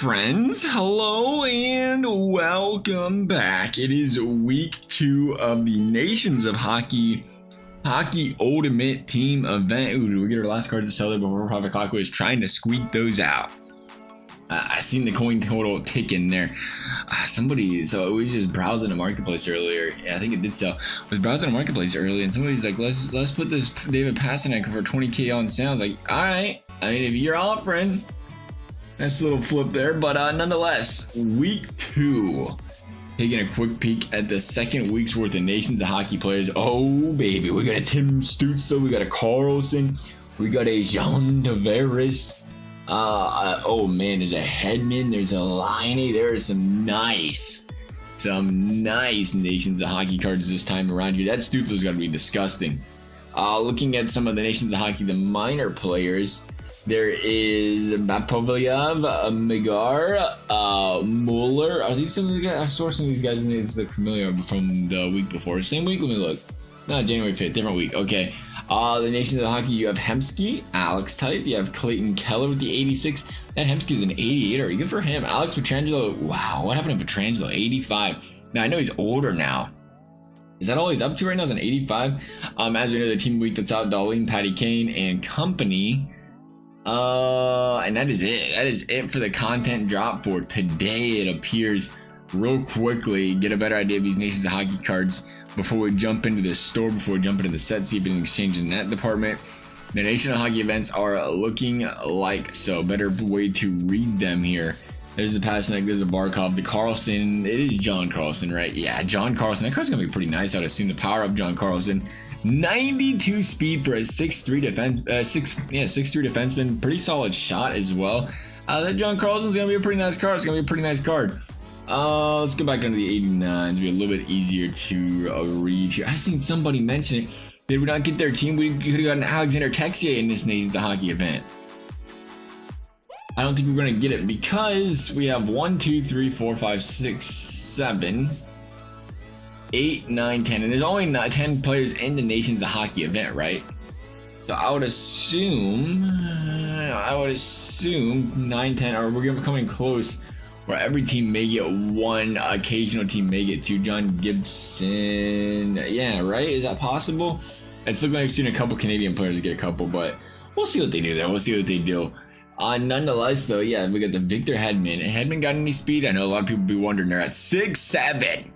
friends, hello and welcome back. It is week 2 of the Nations of Hockey Ultimate Team event. Ooh, we get our last cards to sell it before 5 o'clock. Was trying to squeak those out. I seen the coin total tick in there. So it was just browsing the marketplace earlier. Yeah, I think it did sell. I was browsing the marketplace earlier, and somebody's like, let's put this David Pastrnak for 20K on sale. I was like, all right. I mean, if you're offering, nice little flip there. But nonetheless, week 2. Taking a quick peek at the second week's worth of Nations of Hockey players. Oh, baby. We got a Tim Stützle. We got a Carlson. We got a Jean Tavares. Oh man, there's a Hedman, there's a Laine. There are some nice Nations of Hockey cards this time around here. That Stützle's got to be disgusting. Looking at some of the Nations of Hockey, the minor players, there is Bapovlev, Migar, Mueller. Are these some of the guys? I saw some of these guys' names look familiar from the week before. Same week? Let me look. No, January 5th, different week. Okay. The Nations of Hockey, you have Hemsky, Alex type. You have Clayton Keller with the 86. That Hemsky's an 88er. Good for him. Alex Pietrangelo. Wow, what happened to Pietrangelo? 85. Now, I know he's older now. Is that all he's up to right now? Is an 85? As we know, the team week that's out, Darlene, Patty Kane, and company. And that is it. That is it for the content drop for today. It appears real quickly. Get a better idea of these Nations of Hockey cards before we jump into the store, before we jump into the set, see if we can exchange in that department. The Nation of Hockey events are looking like so. Better way to read them here. There's the Pastrnak, there's the Barkov, the Carlson. It is John Carlson, right? Yeah, John Carlson. That card's gonna be pretty nice, I'd assume. The power up John Carlson. 92 speed for a 6'3 defense, 6'3 defenseman. Pretty solid shot as well. That John Carlson's gonna be a pretty nice card. It's gonna be a pretty nice card. Let's go back down to the 89s. It'll be a little bit easier to read here. I seen somebody mention it. They would not get their team. We could have gotten Alexander Texier in this Nations of Hockey event. I don't think we're going to get it because we have 1, 2, 3, 4, 5, 6, 7, 8, 9, 10. And there's only 10 players in the Nations of Hockey event, right? So I would assume 9, 10, or we're coming close. Where every team may get one, occasional team may get 2. John Gibson, yeah, right? Is that possible? It's looking like I've seen a couple Canadian players get a couple, but we'll see what they do there. We'll see what they do. Nonetheless, though, yeah, we got the Victor Hedman. Hedman got any speed? I know a lot of people be wondering. They're at 6'7".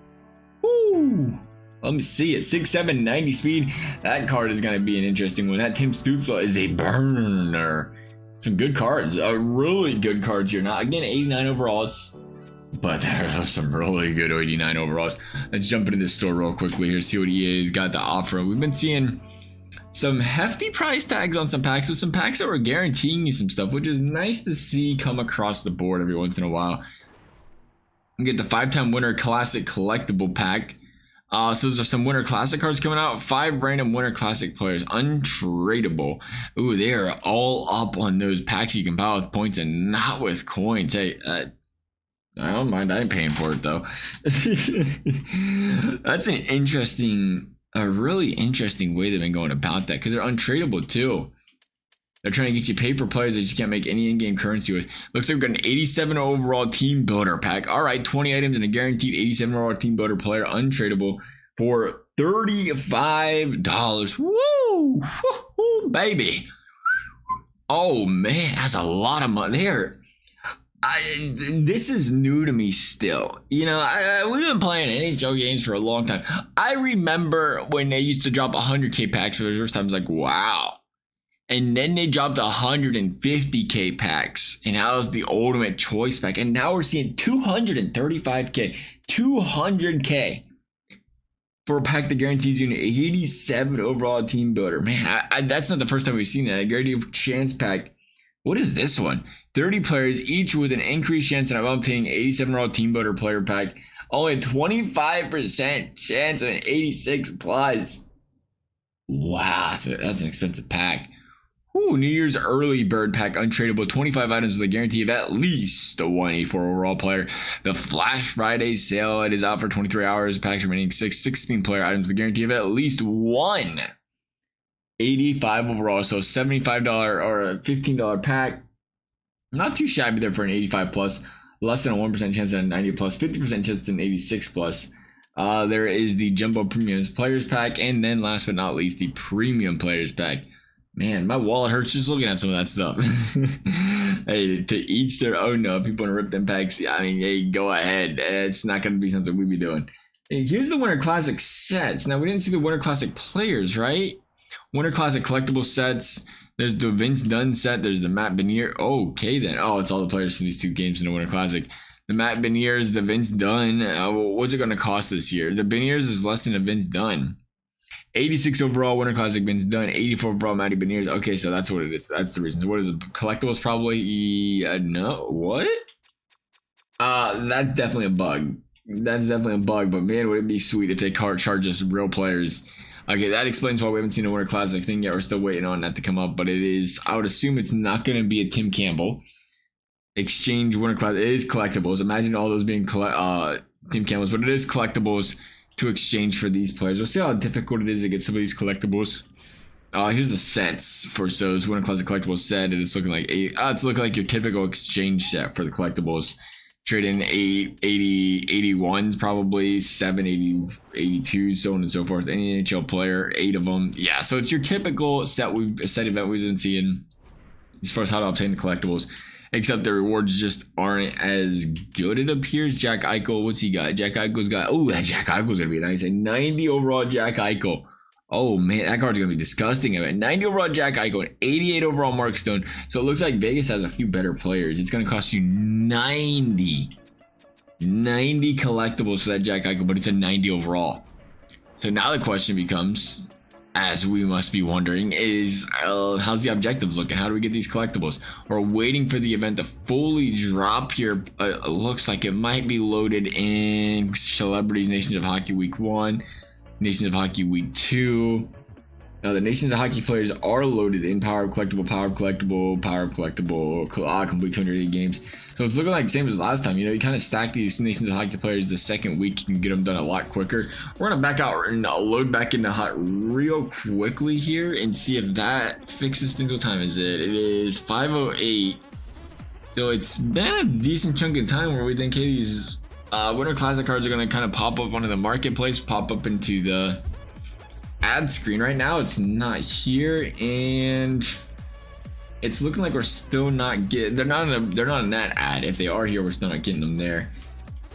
Woo! Let me see it. 6'7", 90 speed. That card is going to be an interesting one. That Tim Stützle is a burner. Some good cards, really good cards here. Now, again, 89 overalls, but there are some really good 89 overalls. Let's jump into the store real quickly here, see what he is got to offer. We've been seeing some hefty price tags on some packs, with some packs that were guaranteeing you some stuff, which is nice to see come across the board every once in a while. You get the 5-time winner classic collectible pack. So those are some Winter Classic cards coming out. 5 random Winter Classic players, untradeable. Ooh, they are all up on those packs you can buy with points and not with coins. Hey, I don't mind. I ain't paying for it though. That's a really interesting way they've been going about that, because they're untradeable too. They're trying to get you paper players that you can't make any in-game currency with. Looks like we've got an 87 overall team builder pack. All right, 20 items and a guaranteed 87 overall team builder player, untradeable, for $35. Woo! Woo, baby. Oh man, that's a lot of money there. This is new to me still. You know, we've been playing NHL games for a long time. I remember when they used to drop 100K packs for the first time. I was like, wow. And then they dropped 150K packs, and that was the ultimate choice pack. And now we're seeing 235K, 200K for a pack that guarantees you an 87 overall team builder. Man, that's not the first time we've seen that. A guaranteed chance pack. What is this one? 30 players, each with an increased chance of obtaining 87 overall team builder player pack. Only a 25% chance of an 86 plus. Wow, that's an expensive pack. Ooh, New Year's early bird pack, untradeable, 25 items with a guarantee of at least a 184 overall player. The Flash Friday sale, it is out for 23 hours. Packs remaining 16 player items with a guarantee of at least one 85 overall. So $75 or a $15 pack. Not too shabby there for an 85 plus. Less than a 1% chance at a 90 plus. 50% chance at an 86 plus. There is the Jumbo Premium Players Pack. And then last but not least, the Premium Players Pack. Man, my wallet hurts just looking at some of that stuff. Hey, to each their own. No, people want to rip them packs. I mean, hey, go ahead. It's not going to be something we'd be doing. Hey, here's the Winter Classic sets. Now, we didn't see the Winter Classic players, right? Winter Classic collectible sets. There's the Vince Dunn set. There's the Matt Benier. Okay, then. Oh, it's all the players from these two games in the Winter Classic. The Matt Beniers, the Vince Dunn. What's it going to cost this year? The Beniers is less than a Vince Dunn. 86 overall Winter Classic Vince Dunn, 84 overall Matty Beniers. Okay, so that's what it is. That's the reason. So what is it? Collectibles probably? No. What? That's definitely a bug. That's definitely a bug. But man, would it be sweet if they charge us real players. Okay, that explains why we haven't seen a Winter Classic thing yet. We're still waiting on that to come up. But it is, I would assume it's not going to be a Tim Campbell. Exchange Winter Classic. It is collectibles. Imagine all those being Tim Campbell's. But it is collectibles to exchange for these players. We'll see how difficult it is to get some of these collectibles. Here's the sets for those Winter Classic collectibles set. It's looking like it's looking like your typical exchange set for the collectibles. Trade in 81s, probably 82s, so on and so forth. Any NHL player, 8 of them. Yeah, so it's your typical set event we've been seeing as far as how to obtain the collectibles. Except the rewards just aren't as good, it appears. Jack Eichel, what's he got? Jack Eichel's got, oh, that Jack Eichel's going to be nice. A 90 overall Jack Eichel. Oh, man, that card's going to be disgusting. I mean, 90 overall Jack Eichel and 88 overall Mark Stone. So it looks like Vegas has a few better players. It's going to cost you 90 collectibles for that Jack Eichel, but it's a 90 overall. So now the question becomes, as we must be wondering, is how's the objectives looking? How do we get these collectibles? We're waiting for the event to fully drop here. It looks like it might be loaded in Celebrities Nations of Hockey Week 1, Nations of Hockey Week 2. Now the Nations of Hockey players are loaded in Power Up Collectible, complete 280 games. So it's looking like the same as last time. You know, you kind of stack these Nations of Hockey players the second week, you can get them done a lot quicker. We're going to back out and load back into Hot real quickly here and see if that fixes things. What time is it? It is 5:08. So it's been a decent chunk of time where we think, hey, these Winter Classic cards are going to kind of pop up onto the marketplace, pop up into the ad screen. Right now it's not here, and it's looking like we're still not getting, they're not in that ad. If they are here, we're still not getting them there.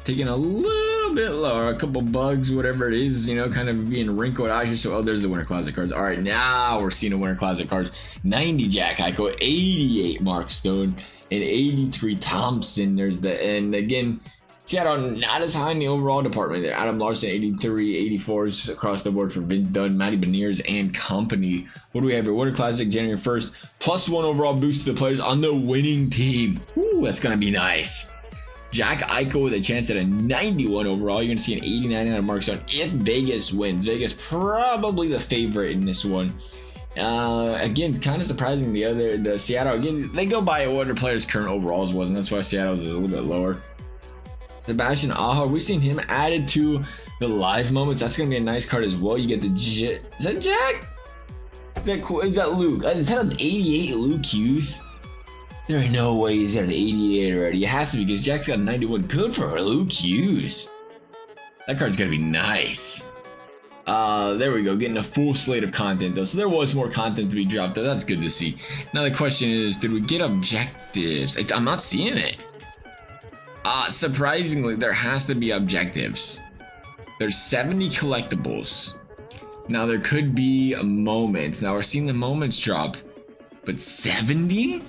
Taking a little bit lower, a couple bugs, whatever it is, you know, kind of being wrinkled out here. So there's the Winter Classic cards. All right, now we're seeing the Winter Classic cards. 90 Jack Eichel, 88 Mark Stone, and 83 Thompson. There's the, and again, Seattle not as high in the overall department there. Adam Larson, 83, 84s across the board for Vince Dunn, Matty Beniers, and company. What do we have here? Winter Classic, January 1st. +1 overall boost to the players on the winning team. Ooh, that's going to be nice. Jack Eichel with a chance at a 91 overall. You're going to see an 89 out of Mark Stone if Vegas wins. Vegas probably the favorite in this one. Again, kind of surprising. The Seattle, again, they go by what their players' current overalls was, and that's why Seattle's is a little bit lower. Sebastian Aho, we've seen him added to the live moments. That's going to be a nice card as well. You get the is that Jack? Is that Luke? Is that an 88 Luke Hughes? There ain't no way he's got an 88 already. It has to be because Jack's got a 91. Good for Luke Hughes. That card's going to be nice. There we go. Getting a full slate of content though. So there was more content to be dropped though. That's good to see. Now the question is, did we get objectives? I'm not seeing it. Surprisingly, there has to be objectives. There's 70 collectibles. Now there could be moments. Now we're seeing the moments drop, but 70?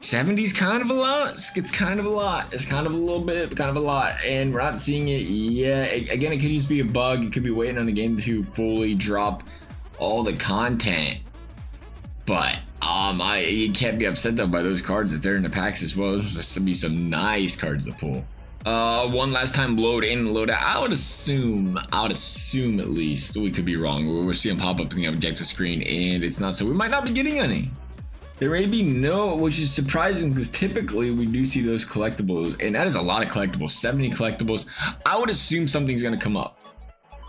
70 is kind of a lot. It's kind of a lot. It's kind of a little bit, kind of a lot. And we're not seeing it yet. Again, it could just be a bug. It could be waiting on the game to fully drop all the content. But you can't be upset though by those cards that they're in the packs as well. There's gonna be some nice cards to pull. One last time, load in, load out. I would assume at least, we could be wrong. We're seeing pop up in the objective screen and it's not, so we might not be getting any. There may be no, which is surprising because typically we do see those collectibles, and that is a lot of collectibles, 70 collectibles. I would assume something's gonna come up.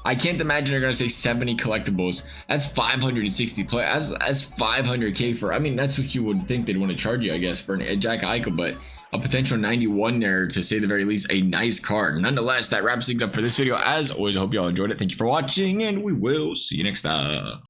I can't imagine they're gonna say 70 collectibles. That's 560 play. That's 500k for. I mean, that's what you would think they'd want to charge you, I guess, for a Jack Eichel, but a potential 91 there, to say the very least, a nice card. Nonetheless, that wraps things up for this video. As always, I hope you all enjoyed it. Thank you for watching, and we will see you next time.